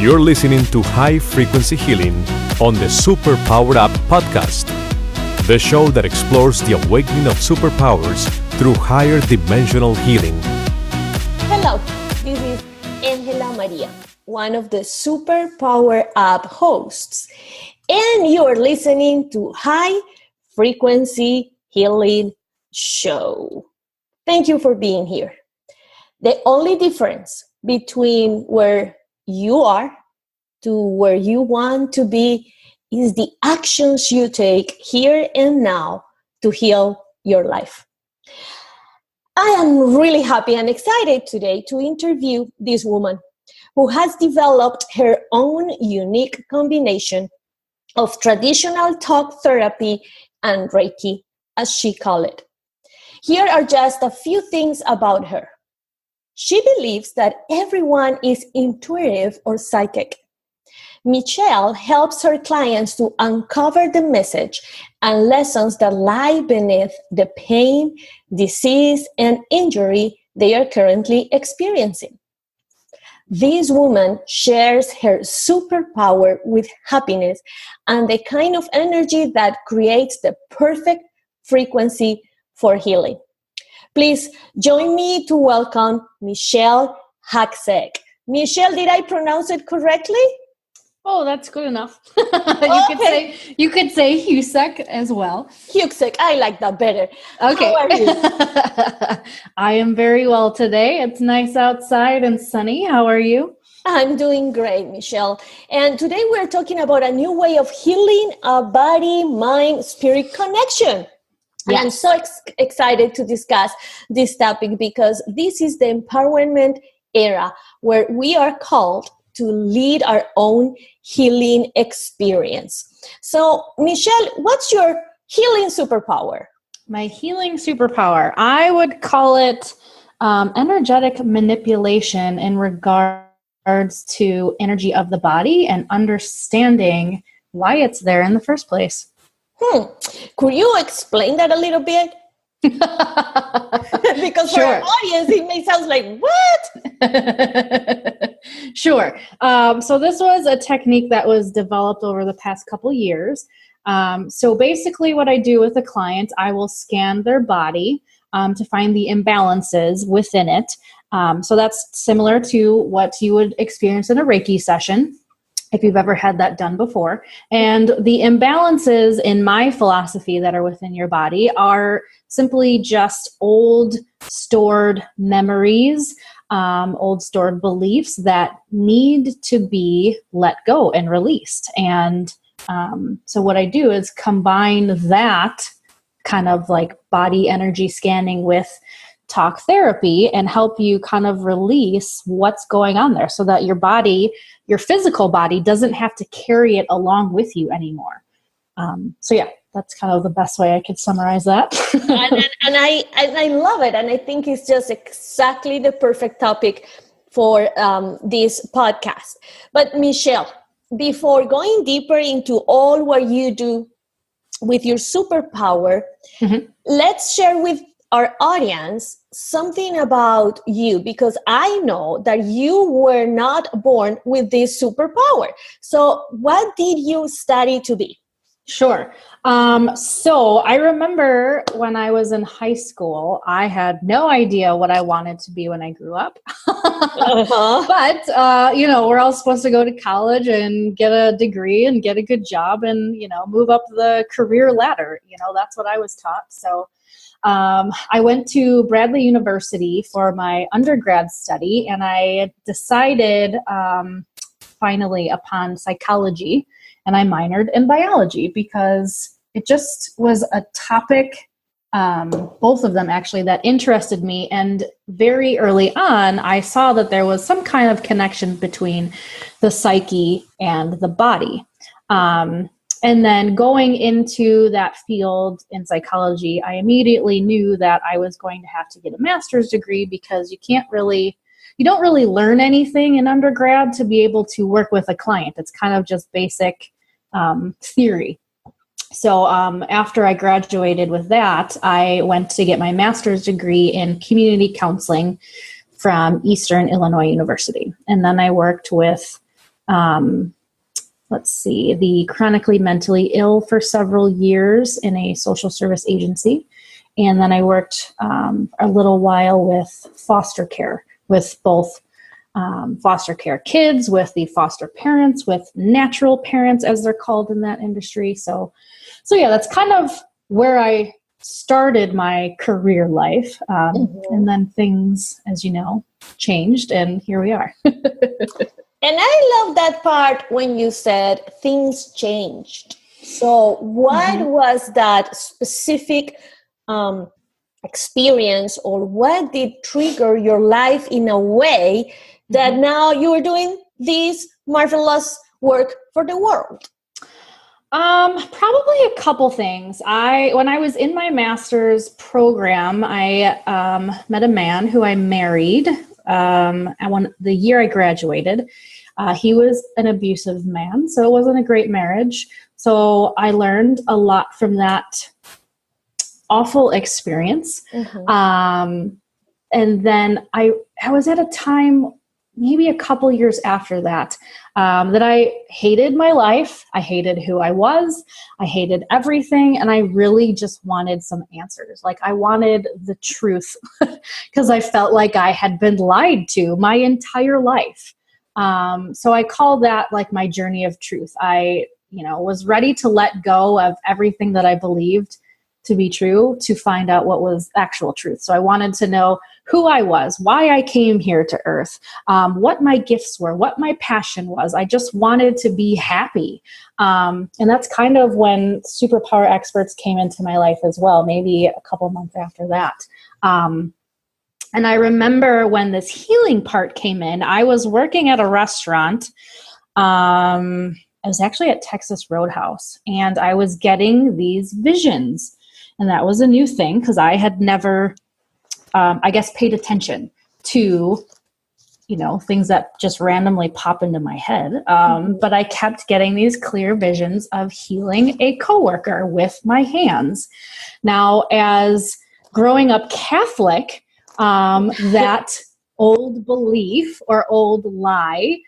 You're listening to High Frequency Healing on the Superpower Up podcast, the show that explores the awakening of superpowers through higher dimensional healing. Hello, this is AngelaMaría, one of the Superpower Up hosts, and you are listening to High Frequency Healing Show. Thank you for being here. The only difference between where you are to where you want to be is the actions you take here and now to heal your life. I am really happy and excited today to interview this woman who has developed her own unique combination of traditional talk therapy and Reiki, as she calls it. Here are just a few things about her. She believes that everyone is intuitive or psychic. Michele helps her clients to uncover the message and lessons that lie beneath the pain, disease, and injury they are currently experiencing. This woman shares her superpower with happiness and the kind of energy that creates the perfect frequency for healing. Please join me to welcome Michele Huczek. Michele, did I pronounce it correctly? Oh, that's good enough. You could say Huczek as well. Huczek, I like that better. Okay. How are you? I am very well today. It's nice outside and sunny. How are you? I'm doing great, Michele. And today we're talking about a new way of healing a body, mind, spirit connection. And I'm so excited to discuss this topic because this is the empowerment era where we are called to lead our own healing experience. So, Michele, what's your healing superpower? My healing superpower, I would call it energetic manipulation in regards to energy of the body and understanding why it's there in the first place. Could you explain that a little bit? Because for our audience, it may sound like, what? Sure. So this was a technique that was developed over the past couple years. So basically what I do with a client, I will scan their body to find the imbalances within it. So that's similar to what you would experience in a Reiki session, if you've ever had that done before. And the imbalances in my philosophy that are within your body are simply just old stored memories, old stored beliefs that need to be let go and released. And so what I do is combine that kind of like body energy scanning with talk therapy and help you kind of release what's going on there so that your body, your physical body, doesn't have to carry it along with you anymore. That's kind of the best way I could summarize that. and I love it. And I think it's just exactly the perfect topic for this podcast. But Michele, before going deeper into all what you do with your superpower, let's share with our audience something about you, because I know that you were not born with this superpower. So what did you study to be? Sure. So I remember when I was in high school, I had no idea what I wanted to be when I grew up. But, we're all supposed to go to college and get a degree and get a good job and, move up the career ladder. That's what I was taught. So I went to Bradley University for my undergrad study, and I decided finally upon psychology, and I minored in biology because it just was a topic, both of them actually, that interested me. And very early on, I saw that there was some kind of connection between the psyche and the body. And then going into that field in psychology, I immediately knew that I was going to have to get a master's degree because you don't really learn anything in undergrad to be able to work with a client. It's kind of just basic theory. So after I graduated with that, I went to get my master's degree in community counseling from Eastern Illinois University. And then I worked with let's see, the chronically mentally ill for several years in a social service agency. And then I worked a little while with foster care, with both foster care kids, with the foster parents, with natural parents, as they're called in that industry. So yeah, that's kind of where I started my career life. And then things, as you know, changed, and here we are. And I love that part when you said things changed. So what was that specific experience, or what did trigger your life in a way that now you are doing this marvelous work for the world? Probably a couple things. When I was in my master's program, I met a man who I married the year I graduated. He was an abusive man, so it wasn't a great marriage. So I learned a lot from that awful experience. And then I was at a time, maybe a couple years after that, that I hated my life. I hated who I was. I hated everything. And I really just wanted some answers. Like, I wanted the truth because I felt like I had been lied to my entire life. So I call that like my journey of truth. I, was ready to let go of everything that I believed to be true to find out what was actual truth. So I wanted to know who I was, why I came here to earth, what my gifts were, what my passion was. I just wanted to be happy. And that's kind of when superpower experts came into my life as well, maybe a couple months after that. And I remember when this healing part came in, I was working at a restaurant. I was actually at Texas Roadhouse, and I was getting these visions. And that was a new thing because I had never, paid attention to, things that just randomly pop into my head. But I kept getting these clear visions of healing a coworker with my hands. Now, as growing up Catholic, that old belief or old lie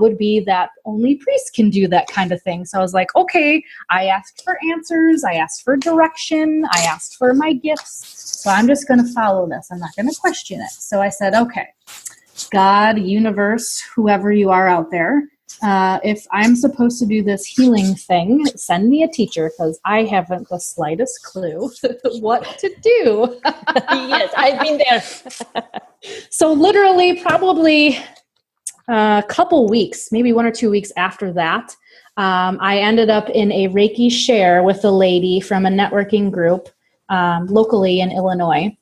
would be that only priests can do that kind of thing. So I was like, okay, I asked for answers. I asked for direction. I asked for my gifts. So I'm just going to follow this. I'm not going to question it. So I said, okay, God, universe, whoever you are out there, if I'm supposed to do this healing thing, send me a teacher because I haven't the slightest clue what to do. Yes, I've been there. So literally probably a couple weeks, maybe 1 or 2 weeks after that, I ended up in a Reiki share with a lady from a networking group locally in Illinois.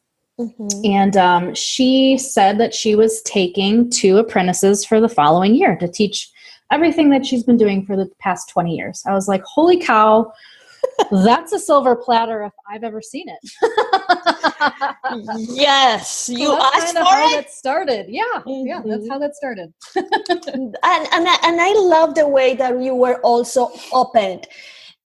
And she said that she was taking 2 apprentices for the following year to teach everything that she's been doing for the past 20 years. I was like, holy cow, that's a silver platter if I've ever seen it. Yes, you asked for how it. that started. Yeah, yeah, that's how that started. and I love the way that you were also open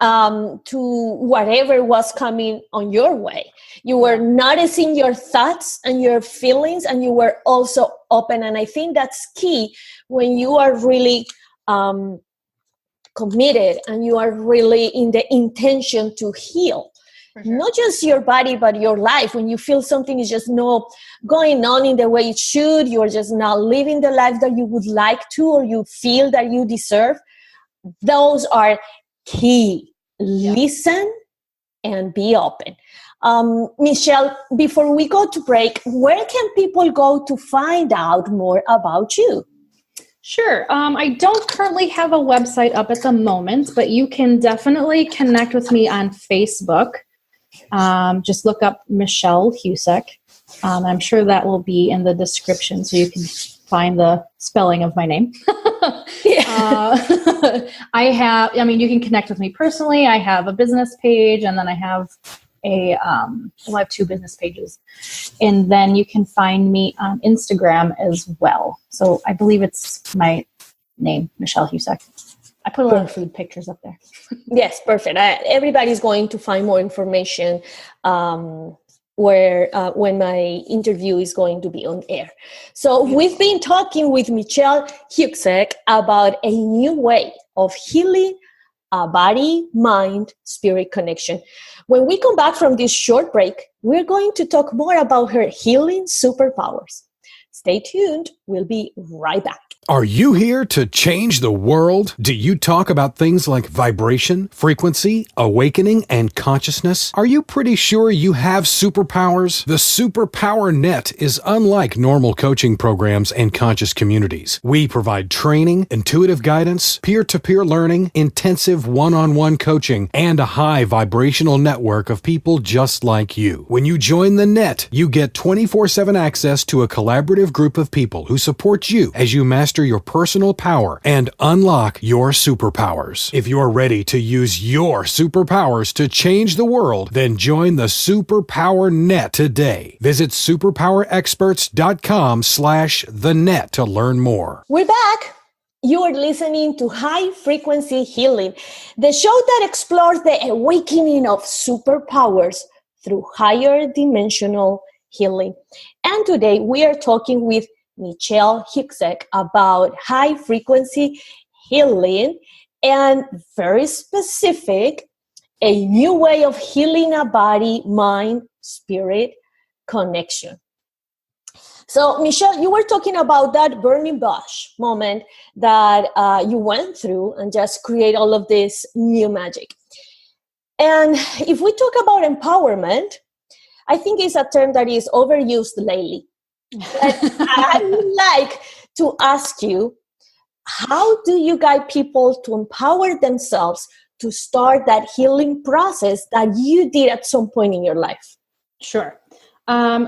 to whatever was coming on your way. You were noticing your thoughts and your feelings, and you were also open. And I think that's key when you are really committed and you are really in the intention to heal. Sure. Not just your body, but your life. When you feel something is just not going on in the way it should, you're just not living the life that you would like to, or you feel that you deserve, those are key. Yeah. Listen and be open. Michele, before we go to break, where can people go to find out more about you? Sure. I don't currently have a website up at the moment, but you can definitely connect with me on Facebook. Just look up Michele Huczek. I'm sure that will be in the description so you can find the spelling of my name. You can connect with me personally. I have a business page, and then I have I have 2 business pages, and then you can find me on Instagram as well. So I believe it's my name, Michele Huczek. I put a lot of food pictures up there. Yes, perfect. Everybody's going to find more information when my interview is going to be on air. So we've been talking with Michele Huczek about a new way of healing a body, mind, spirit connection. When we come back from this short break, we're going to talk more about her healing superpowers. Stay tuned. We'll be right back. Are you here to change the world? Do you talk about things like vibration, frequency, awakening, and consciousness? Are you pretty sure you have superpowers? The Superpower Net is unlike normal coaching programs and conscious communities. We provide training, intuitive guidance, peer-to-peer learning, intensive one-on-one coaching, and a high vibrational network of people just like you. When you join the net, you get 24/7 access to a collaborative group of people who support you as you master your personal power and unlock your superpowers. If you're ready to use your superpowers to change the world, then join the Superpower Net today. Visit superpowerexperts.com/thenet to learn more. We're back. You are listening to High Frequency Healing, the show that explores the awakening of superpowers through higher dimensional healing. And today we are talking with Michele Huczek about high frequency healing and very specific, a new way of healing a body, mind, spirit connection. So Michele, you were talking about that burning bush moment that you went through and just create all of this new magic. And if we talk about empowerment, I think it's a term that is overused lately. But I would like to ask you, how do you guide people to empower themselves to start that healing process that you did at some point in your life? Sure.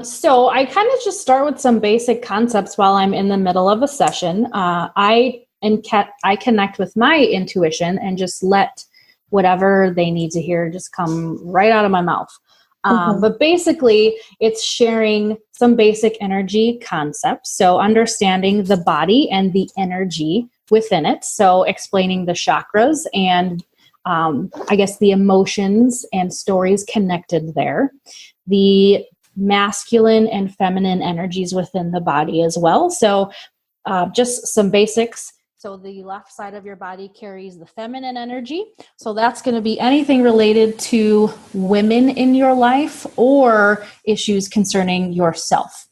So I kind of just start with some basic concepts while I'm in the middle of a session. I connect with my intuition and just let whatever they need to hear just come right out of my mouth. But basically, it's sharing some basic energy concepts. So understanding the body and the energy within it. So explaining the chakras and I guess the emotions and stories connected there. The masculine and feminine energies within the body as well. So just some basics. So the left side of your body carries the feminine energy. So that's going to be anything related to women in your life or issues concerning yourself.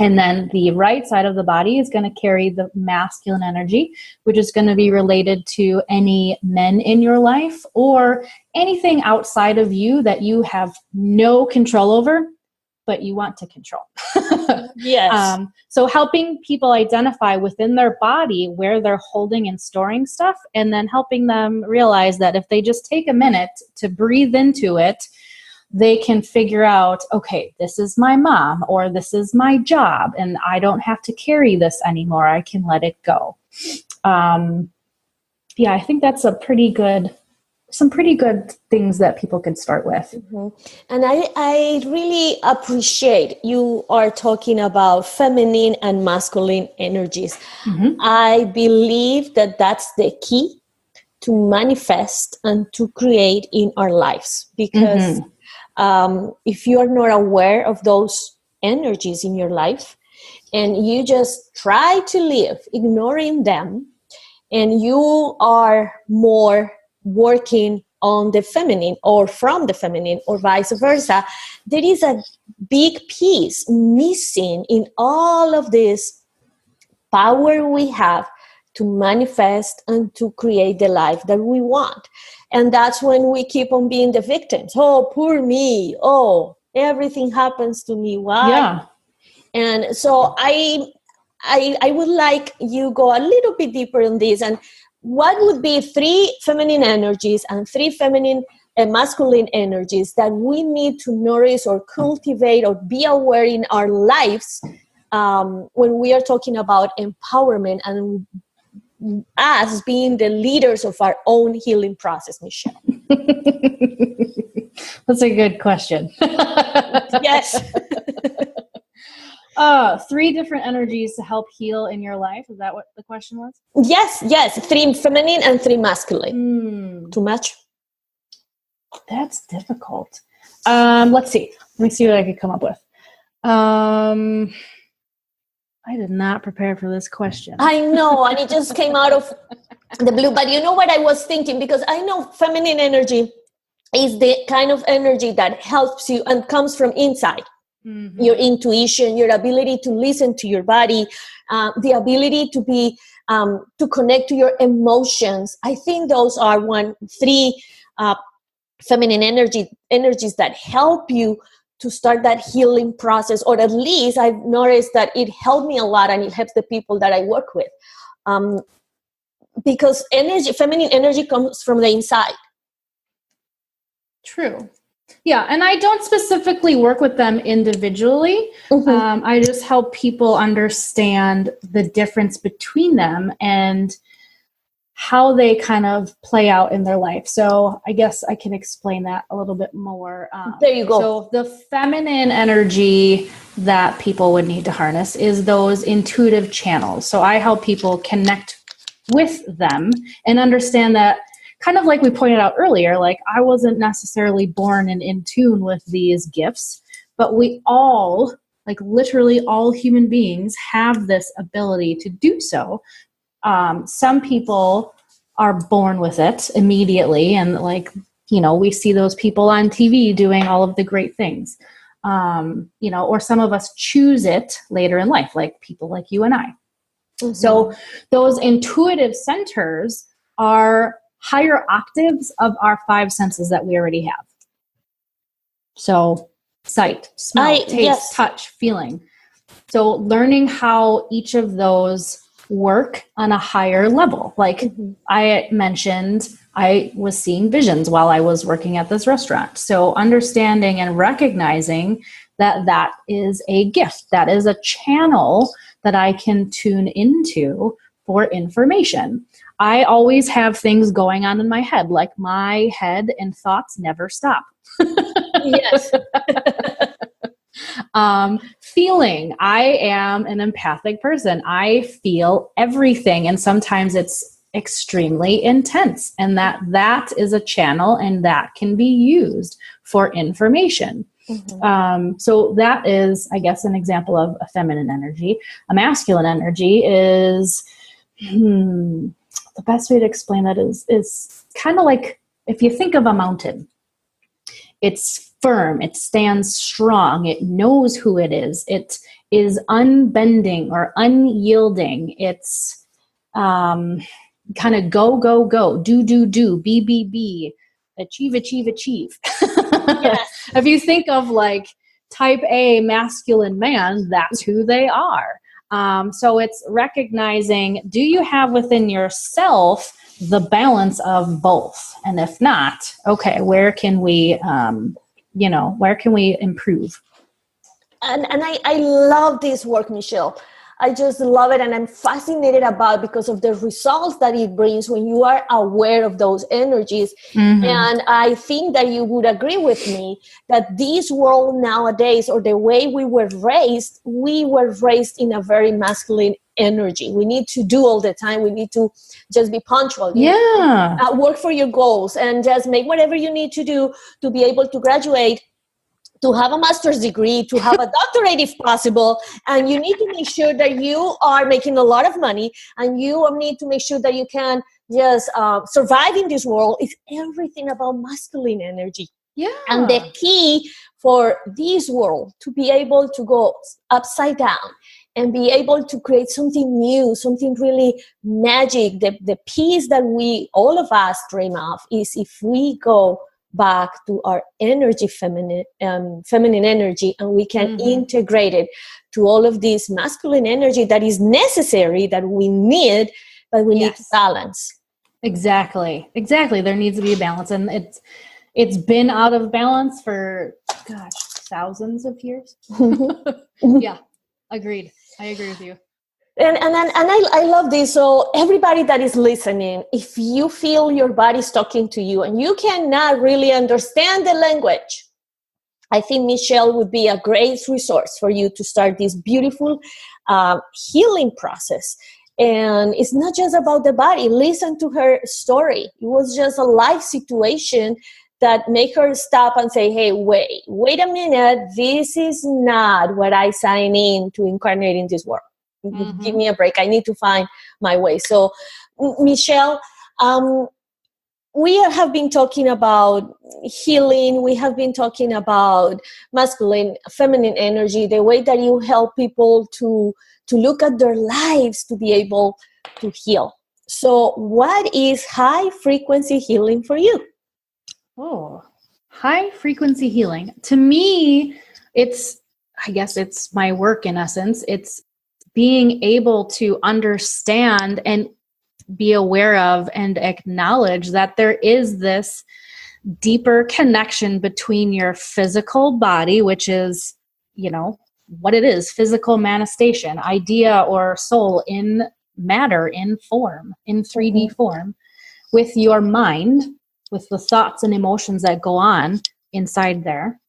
And then the right side of the body is going to carry the masculine energy, which is going to be related to any men in your life or anything outside of you that you have no control over, but you want to control. Yes. So helping people identify within their body where they're holding and storing stuff, and then helping them realize that if they just take a minute to breathe into it, they can figure out, okay, this is my mom or this is my job and I don't have to carry this anymore. I can let it go. I think that's some pretty good things that people can start with. Mm-hmm. And I really appreciate you are talking about feminine and masculine energies. Mm-hmm. I believe that that's the key to manifest and to create in our lives, because if you are not aware of those energies in your life and you just try to live ignoring them, and you are more working on the feminine or from the feminine or vice versa, there is a big piece missing in all of this power we have to manifest and to create the life that we want. And that's when we keep on being the victims. Oh, poor me. Oh, everything happens to me. Why? Yeah. And so I would like you go a little bit deeper on this. And what would be 3 feminine energies and 3 feminine and masculine energies that we need to nourish or cultivate or be aware in our lives when we are talking about empowerment and us being the leaders of our own healing process, Michele? That's a good question. Yes. 3 different energies to help heal in your life. Is that what the question was? Yes. 3 feminine and 3 masculine. Too much? That's difficult. Let's see. Let me see what I could come up with. I did not prepare for this question. I know, and it just came out of the blue. But you know what I was thinking? Because I know feminine energy is the kind of energy that helps you and comes from inside. Mm-hmm. Your intuition, your ability to listen to your body, the ability to be to connect to your emotions. I think those are three feminine energies that help you to start that healing process, or at least I've noticed that it helped me a lot, and it helps the people that I work with. Because feminine energy comes from the inside. True. Yeah, and I don't specifically work with them individually. Mm-hmm. I just help people understand the difference between them and how they kind of play out in their life. So I guess I can explain that a little bit more. There you go. So the feminine energy that people would need to harness is those intuitive channels. So I help people connect with them and understand that, kind of like we pointed out earlier, like I wasn't necessarily born and in tune with these gifts, but we all, like literally all human beings, have this ability to do so. Some people are born with it immediately, and like, you know, we see those people on TV doing all of the great things, you know, or some of us choose it later in life, like people like you and I. Mm-hmm. So those intuitive centers are higher octaves of our five senses that we already have. So sight, smell, taste, touch, feeling. So learning how each of those work on a higher level. Like mm-hmm. I mentioned, I was seeing visions while I was working at this restaurant. So understanding and recognizing that that is a gift, that is a channel that I can tune into for information. I always have things going on in my head, like my head and thoughts never stop. Yes. Feeling. I am an empathic person. I feel everything, and sometimes it's extremely intense, and that is a channel, and that can be used for information. Mm-hmm. So that is, I guess, an example of a feminine energy. A masculine energy is, the best way to explain that is kind of like if you think of a mountain. It's firm, it stands strong, it knows who it is unbending or unyielding. It's kind of go, do, be, achieve. Yes. If you think of like type A masculine man, that's who they are. So it's recognizing, do you have within yourself the balance of both? And if not, okay, where can we, where can we improve? And I love this work, Michele. I just love it, and I'm fascinated about because of the results that it brings when you are aware of those energies. Mm-hmm. And I think that you would agree with me that this world nowadays, or the way we were raised in a very masculine energy. We need to do all the time. We need to just be punctual. Yeah. Work for your goals and just make whatever you need to do to be able to graduate, to have a master's degree, to have a doctorate if possible. And you need to make sure that you are making a lot of money, and you need to make sure that you can just survive in this world. It's everything about masculine energy. Yeah. And the key for this world to be able to go upside down and be able to create something new, something really magic, the peace that we, all of us, dream of, is if we go back to our energy, feminine energy, and we can mm-hmm. integrate it to all of this masculine energy that is necessary, that we need, but we need to balance. Exactly. There needs to be a balance, and it's been out of balance for thousands of years. Yeah, agreed. I agree with you. And I love this. So everybody that is listening, if you feel your body's talking to you and you cannot really understand the language, I think Michele would be a great resource for you to start this beautiful healing process. And it's not just about the body. Listen to her story. It was just a life situation that make her stop and say, hey, wait a minute. This is not what I signed in to incarnate in this world. Mm-hmm. Give me a break. I need to find my way. So, Michele, we have been talking about healing. We have been talking about masculine, feminine energy, the way that you help people to look at their lives to be able to heal. So what is high frequency healing for you? Oh, high frequency healing. To me, I guess it's my work in essence. It's being able to understand and be aware of and acknowledge that there is this deeper connection between your physical body, which is, what it is, physical manifestation, idea or soul in matter, in form, in 3D form, with your mind, with the thoughts and emotions that go on inside there.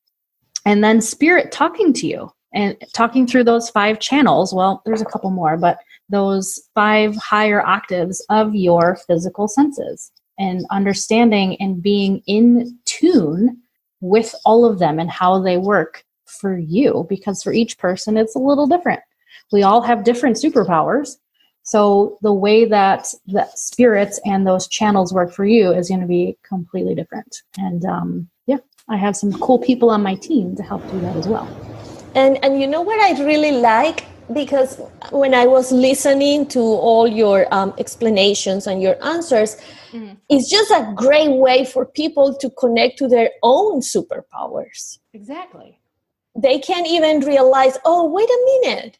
And then spirit talking to you and talking through those 5 channels. Well, there's a couple more, but those 5 higher octaves of your physical senses, and understanding and being in tune with all of them and how they work for you, because for each person, it's a little different. We all have different superpowers. So the way that the spirits and those channels work for you is going to be completely different. And I have some cool people on my team to help do that as well. And you know what I really like? Because when I was listening to all your explanations and your answers, it's just a great way for people to connect to their own superpowers. Exactly. They can't even realize, oh, wait a minute.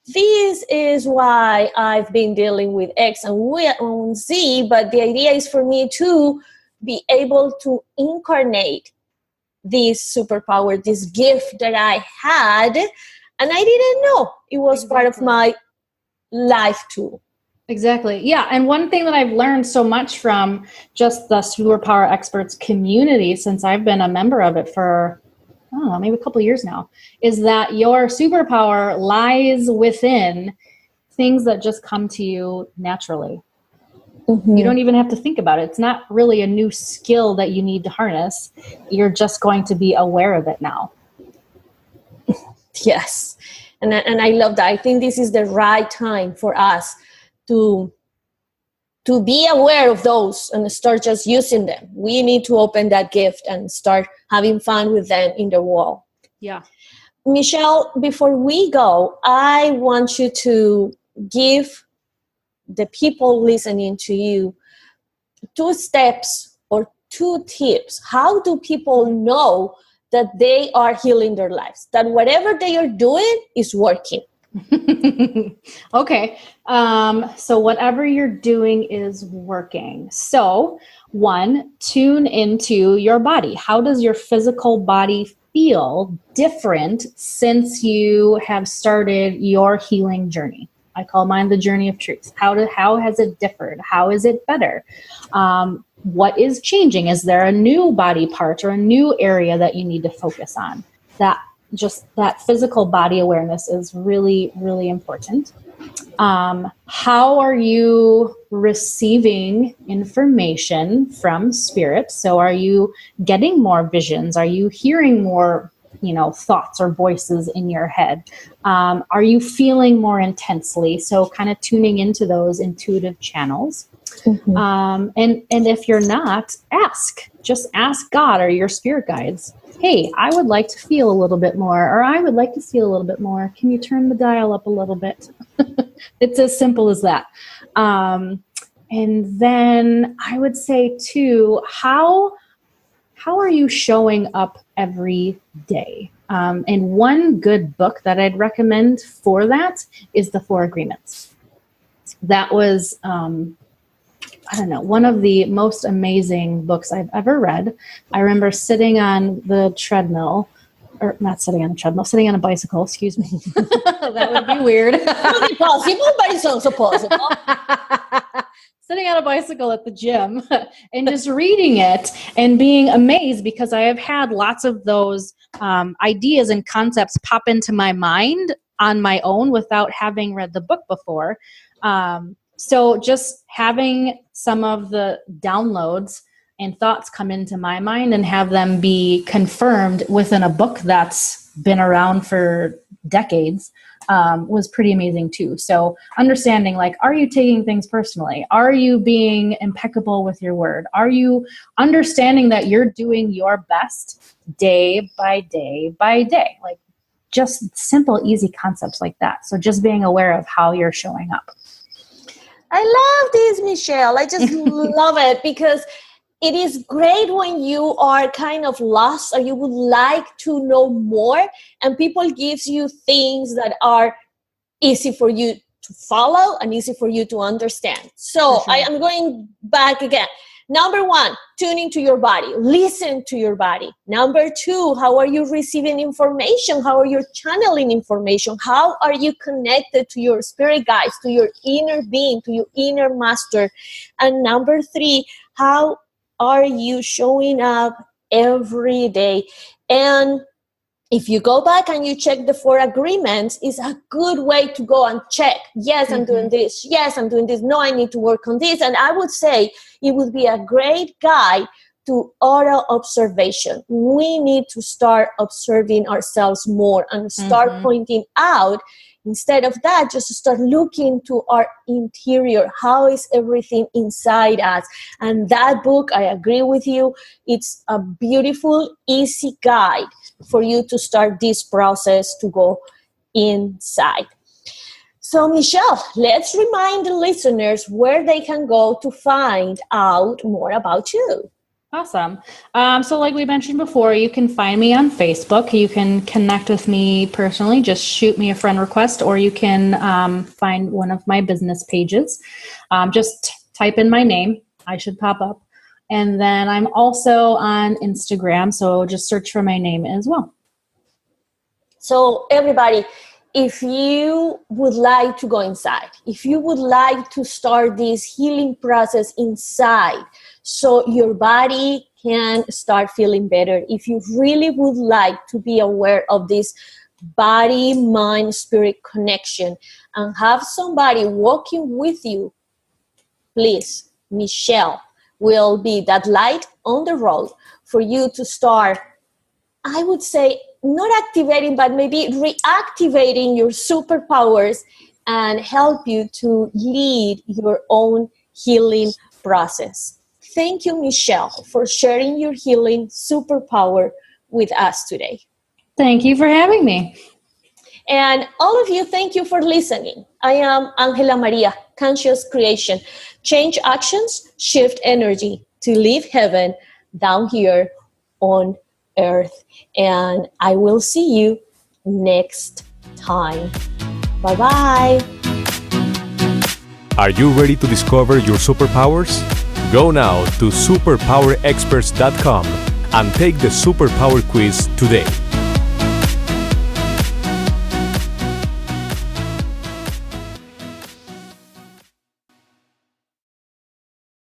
This is why I've been dealing with X and Y and Z, but the idea is for me to be able to incarnate this superpower, this gift that I had, and I didn't know it was part of my life too. Exactly. Yeah. And one thing that I've learned so much from just the Superpower Experts community, since I've been a member of it for, I don't know, maybe a couple of years now, is that your superpower lies within things that just come to you naturally. Mm-hmm. You don't even have to think about it. It's not really a new skill that you need to harness. You're just going to be aware of it now. Yes. And I love that. I think this is the right time for us to be aware of those and start just using them. We need to open that gift and start having fun with them in the world. Yeah. Michele, before we go, I want you to give the people listening to you 2 steps or 2 tips. How do people know that they are healing their lives, that whatever they are doing is working? Okay. So whatever you're doing is working. So 1, tune into your body. How does your physical body feel different since you have started your healing journey? I call mine the journey of truth. How has it differed? How is it better? What is changing? Is there a new body part or a new area that you need to focus on? That physical body awareness is really, really important. How are you receiving information from spirit? So are you getting more visions? Are you hearing more, thoughts or voices in your head? Are you feeling more intensely? So kind of tuning into those intuitive channels. Mm-hmm. And if you're not, just ask God or your spirit guides. Hey, I would like to feel a little bit more, or I would like to feel a little bit more. Can you turn the dial up a little bit? It's as simple as that. And then I would say too, how are you showing up every day? And one good book that I'd recommend for that is The 4 Agreements. That was, one of the most amazing books I've ever read. I remember sitting on the treadmill, or not sitting on a treadmill, sitting on a bicycle, excuse me. That would be weird. It would be possible, but it's also possible. Sitting on a bicycle at the gym and just reading it and being amazed, because I have had lots of those ideas and concepts pop into my mind on my own without having read the book before. So just having some of the downloads and thoughts come into my mind and have them be confirmed within a book that's been around for decades was pretty amazing too. So understanding, like, are you taking things personally? Are you being impeccable with your word? Are you understanding that you're doing your best day by day by day? Like, just simple, easy concepts like that. So just being aware of how you're showing up. I love this, Michele. I just love it, because it is great when you are kind of lost or you would like to know more, and people gives you things that are easy for you to follow and easy for you to understand. So I am going back again. Number 1, tune into your body. Listen to your body. Number 2, how are you receiving information? How are you channeling information? How are you connected to your spirit guides, to your inner being, to your inner master? And number 3, how are you showing up every day? And if you go back and you check the 4 agreements, it's a good way to go and check. Yes, I'm doing this. Yes, I'm doing this. No, I need to work on this. And I would say it would be a great guide to auto observation. We need to start observing ourselves more and start pointing out. Instead of that, just start looking to our interior. How is everything inside us? And that book, I agree with you, it's a beautiful, easy guide for you to start this process to go inside. So, Michele, let's remind the listeners where they can go to find out more about you. Awesome. So like we mentioned before, you can find me on Facebook. You can connect with me personally. Just shoot me a friend request, or you can find one of my business pages. Just type in my name. I should pop up. And then I'm also on Instagram. So just search for my name as well. So everybody, if you would like to go inside, if you would like to start this healing process inside, so your body can start feeling better, if you really would like to be aware of this body, mind, spirit connection and have somebody walking with you, please, Michele will be that light on the road for you to start, I would say, not activating, but maybe reactivating your superpowers and help you to lead your own healing process. Thank you, Michele, for sharing your healing superpower with us today. Thank you for having me. And all of you, thank you for listening. I am AngelaMaría, Conscious Creation. Change actions, shift energy to live heaven down here on earth. And I will see you next time. Bye-bye. Are you ready to discover your superpowers? Go now to superpowerexperts.com and take the Superpower Quiz today.